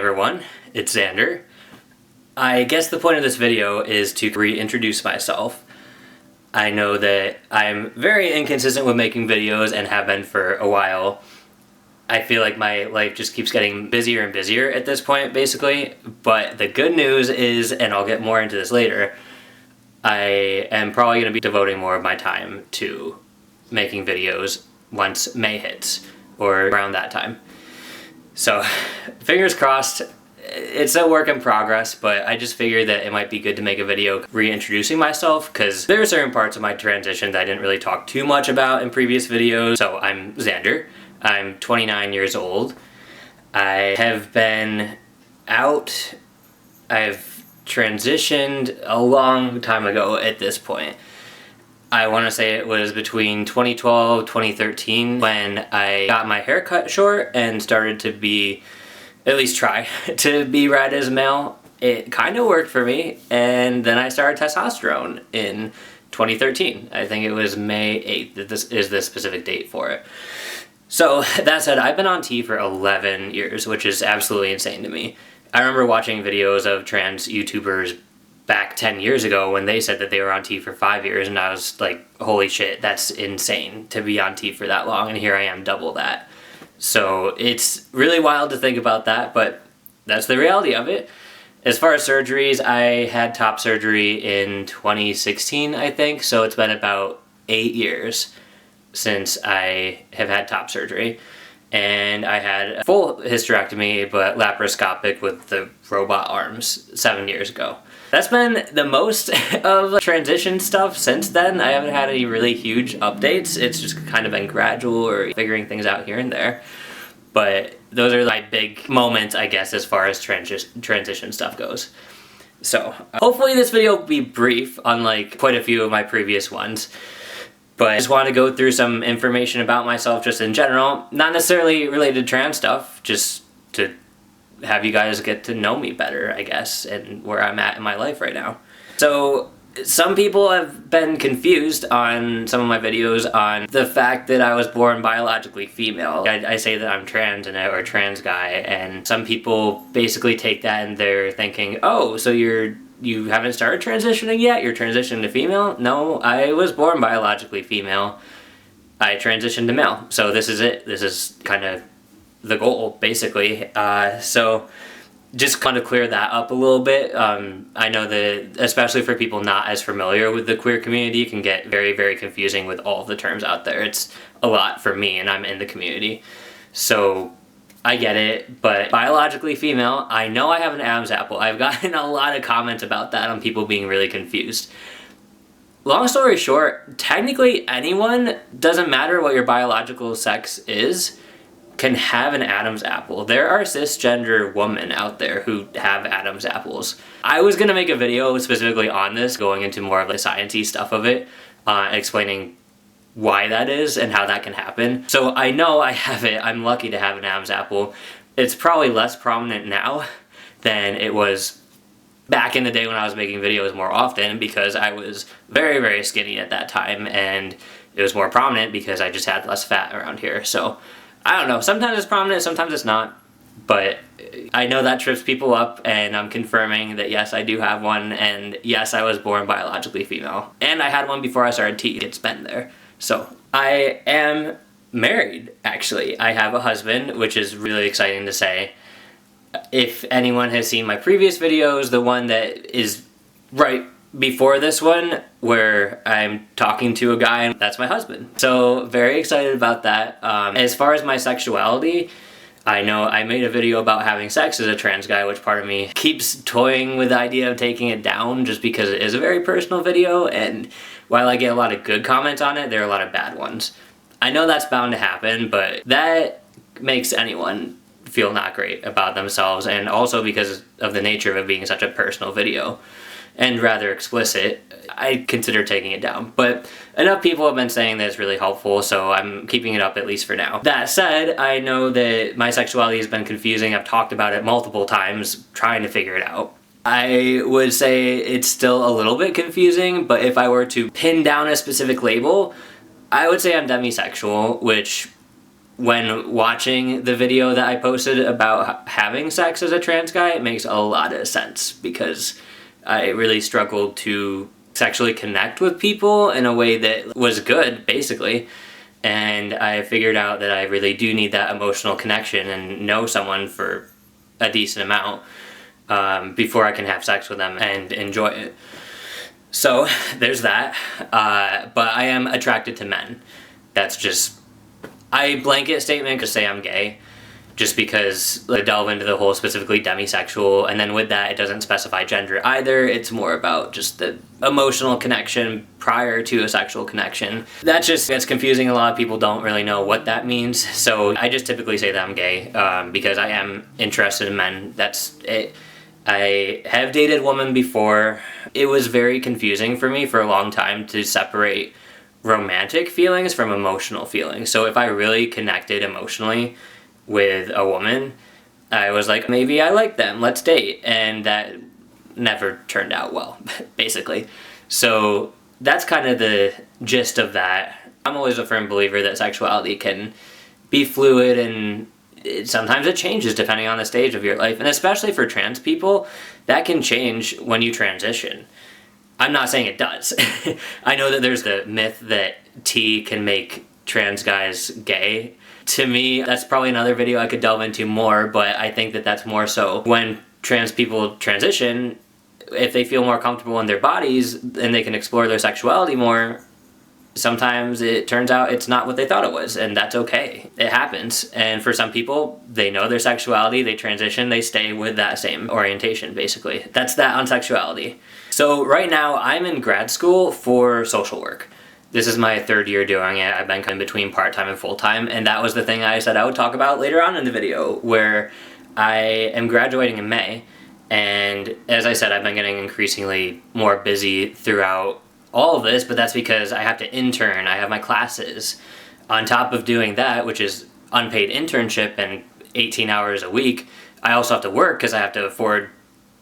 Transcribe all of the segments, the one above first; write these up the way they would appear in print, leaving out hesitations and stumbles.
everyone, it's Xander. I guess the point of this video is to reintroduce myself. I know that I'm very inconsistent with making videos and have been for a while. I feel like my life just keeps getting busier and busier at this point, basically. But the good news is, and I'll get more into this later, I am probably going to be devoting more of my time to making videos once May hits, or around that time. So, fingers crossed. It's a work in progress, but I just figured that it might be good to make a video reintroducing myself, because there are certain parts of my transition that I didn't really talk too much about in previous videos. So I'm Xander. I'm 29 years old. I have been out. I've transitioned a long time ago at this point. I want to say it was between 2012 2013 when I got my hair cut short and started to be, at least try, to be read as male. It kind of worked for me, and then I started testosterone in 2013. I think it was May 8th that this is the specific date for it. So that said, I've been on T for 11 years, which is absolutely insane to me. I remember watching videos of trans YouTubers back 10 years ago when they said that they were on T for 5 years, and I was like, holy shit, that's insane to be on T for that long, and here I am double that. So it's really wild to think about that, but that's the reality of it. As far as surgeries, I had top surgery in 2016, I think, so it's been about 8 years since I have had top surgery. And I had a full hysterectomy, but laparoscopic with the robot arms 7 years ago. That's been the most of transition stuff since then. I haven't had any really huge updates. It's just kind of been gradual or figuring things out here and there. But those are my big moments, I guess, as far as transition stuff goes. So hopefully this video will be brief, unlike quite a few of my previous ones. But I just want to go through some information about myself just in general, not necessarily related to trans stuff, just to have you guys get to know me better, I guess, and where I'm at in my life right now. So some people have been confused on some of my videos on the fact that I was born biologically female. I say that I'm trans or a trans guy, and some people basically take that and they're thinking, oh, so you haven't started transitioning yet? You're transitioning to female? No, I was born biologically female. I transitioned to male. So this is it. This is kind of the goal, basically. So just kind of clear that up a little bit. I know that, especially for people not as familiar with the queer community, it can get very, very confusing with all of the terms out there. It's a lot for me, and I'm in the community. So I get it, but biologically female, I know I have an Adam's apple. I've gotten a lot of comments about that on people being really confused. Long story short, technically anyone, doesn't matter what your biological sex is, can have an Adam's apple. There are cisgender women out there who have Adam's apples. I was gonna make a video specifically on this, going into more of the sciencey stuff of it, explaining why that is and how that can happen. So I know I have it. I'm lucky to have an Adam's apple. It's probably less prominent now than it was back in the day when I was making videos more often, because I was very, very skinny at that time, and it was more prominent because I just had less fat around here. So I don't know, sometimes it's prominent, sometimes it's not, but I know that trips people up, and I'm confirming that yes, I do have one, and yes, I was born biologically female. And I had one before I started T. It's been there. So I am married, actually. I have a husband, which is really exciting to say. If anyone has seen my previous videos, the one that is right before this one, where I'm talking to a guy, and that's my husband. So very excited about that. As far as my sexuality, I know I made a video about having sex as a trans guy, which part of me keeps toying with the idea of taking it down just because it is a very personal video, and while I get a lot of good comments on it, there are a lot of bad ones. I know that's bound to happen, but that makes anyone feel not great about themselves, and also because of the nature of it being such a personal video and rather explicit, I consider taking it down. But enough people have been saying that it's really helpful, so I'm keeping it up at least for now. That said, I know that my sexuality has been confusing. I've talked about it multiple times trying to figure it out. I would say it's still a little bit confusing, but if I were to pin down a specific label, I would say I'm demisexual, which when watching the video that I posted about having sex as a trans guy, it makes a lot of sense because I really struggled to sexually connect with people in a way that was good, basically. And I figured out that I really do need that emotional connection and know someone for a decent amount before I can have sex with them and enjoy it. So there's that. But I am attracted to men. That's just I blanket statement to say I'm gay, just because I delve into the whole specifically demisexual, and then with that it doesn't specify gender either. It's more about just the emotional connection prior to a sexual connection. That just gets confusing. A lot of people don't really know what that means, so I just typically say that I'm gay because I am interested in men. That's it. I have dated women before. It was very confusing for me for a long time to separate romantic feelings from emotional feelings. So if I really connected emotionally with a woman, I was like, maybe I like them, let's date. And that never turned out well, basically. So that's kind of the gist of that. I'm always a firm believer that sexuality can be fluid, and sometimes it changes depending on the stage of your life. And especially for trans people, that can change when you transition. I'm not saying it does. I know that there's the myth that T can make trans guys gay. To me, that's probably another video I could delve into more, but I think that that's more so when trans people transition, if they feel more comfortable in their bodies and they can explore their sexuality more, sometimes it turns out it's not what they thought it was, and that's okay. It happens. And for some people, they know their sexuality, they transition, they stay with that same orientation, basically. That's that on sexuality. So right now, I'm in grad school for social work. This is my third year doing it. I've been kind of between part-time and full-time, and that was the thing I said I would talk about later on in the video, where I am graduating in May, and as I said, I've been getting increasingly more busy throughout all of this, but that's because I have to intern, I have my classes. On top of doing that, which is unpaid internship and 18 hours a week, I also have to work because I have to afford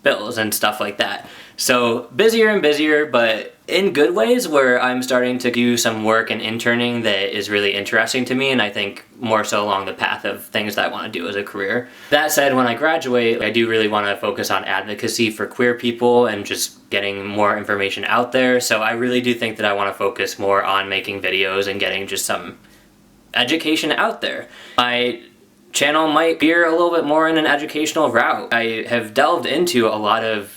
bills and stuff like that. So busier and busier, but in good ways, where I'm starting to do some work and interning that is really interesting to me, and I think more so along the path of things that I want to do as a career. That said, when I graduate, I do really want to focus on advocacy for queer people and just getting more information out there. So I really do think that I want to focus more on making videos and getting just some education out there. My channel might veer a little bit more in an educational route. I have delved into a lot of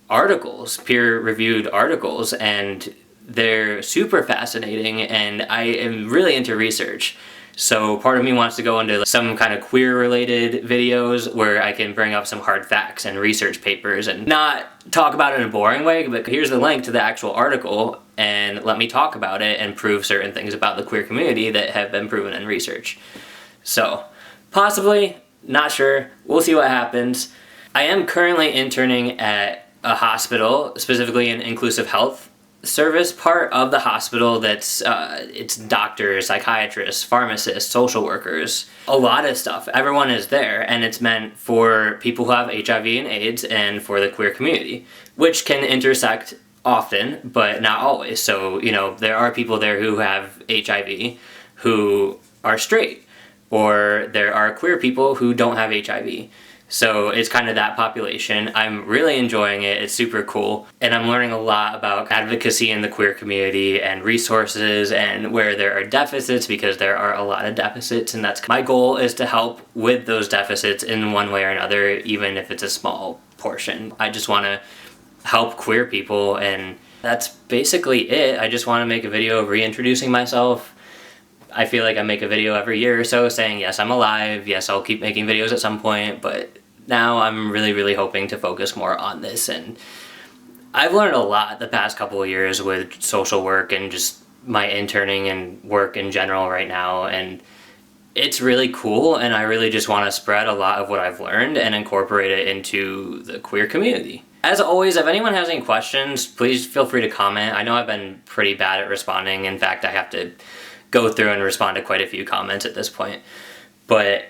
articles, peer-reviewed articles, and they're super fascinating, and I am really into research. So part of me wants to go into some kind of queer-related videos where I can bring up some hard facts and research papers and not talk about it in a boring way, but here's the link to the actual article and let me talk about it and prove certain things about the queer community that have been proven in research. So, possibly, not sure, we'll see what happens. I am currently interning at a hospital, specifically an inclusive health service part of the hospital that's it's doctors, psychiatrists, pharmacists, social workers, a lot of stuff. Everyone is there, and it's meant for people who have HIV and AIDS and for the queer community, which can intersect often, but not always. So, you know, there are people there who have HIV who are straight, or there are queer people who don't have HIV. So it's kind of that population. I'm really enjoying it. It's super cool. And I'm learning a lot about advocacy in the queer community and resources and where there are deficits, because there are a lot of deficits, and that's my goal, is to help with those deficits in one way or another, even if it's a small portion. I just want to help queer people, and that's basically it. I just want to make a video reintroducing myself. I feel like I make a video every year or so saying, yes, I'm alive, yes, I'll keep making videos at some point, but now I'm really hoping to focus more on this. And I've learned a lot the past couple of years with social work and just my interning and work in general right now, and it's really cool, and I really just want to spread a lot of what I've learned and incorporate it into the queer community. As always, if anyone has any questions, please feel free to comment. I know I've been pretty bad at responding. In fact, I have to go through and respond to quite a few comments at this point. But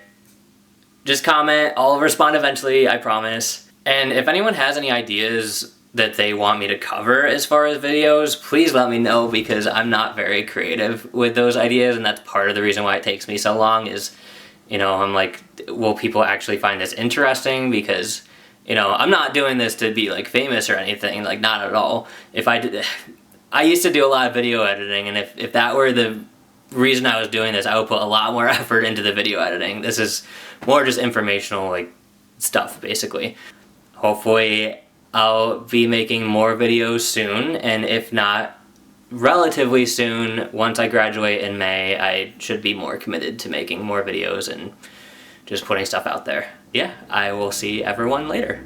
just comment, I'll respond eventually, I promise. And if anyone has any ideas that they want me to cover as far as videos, please let me know, because I'm not very creative with those ideas, and that's part of the reason why it takes me so long is, you know, I'm like, will people actually find this interesting? Because, you know, I'm not doing this to be like famous or anything, like not at all. If I did, I used to do a lot of video editing, and if that were the reason I was doing this, I would put a lot more effort into the video editing. This is more just informational, like, stuff, basically. Hopefully I'll be making more videos soon, and if not relatively soon, once I graduate in May, I should be more committed to making more videos and just putting stuff out there. Yeah, I will see everyone later.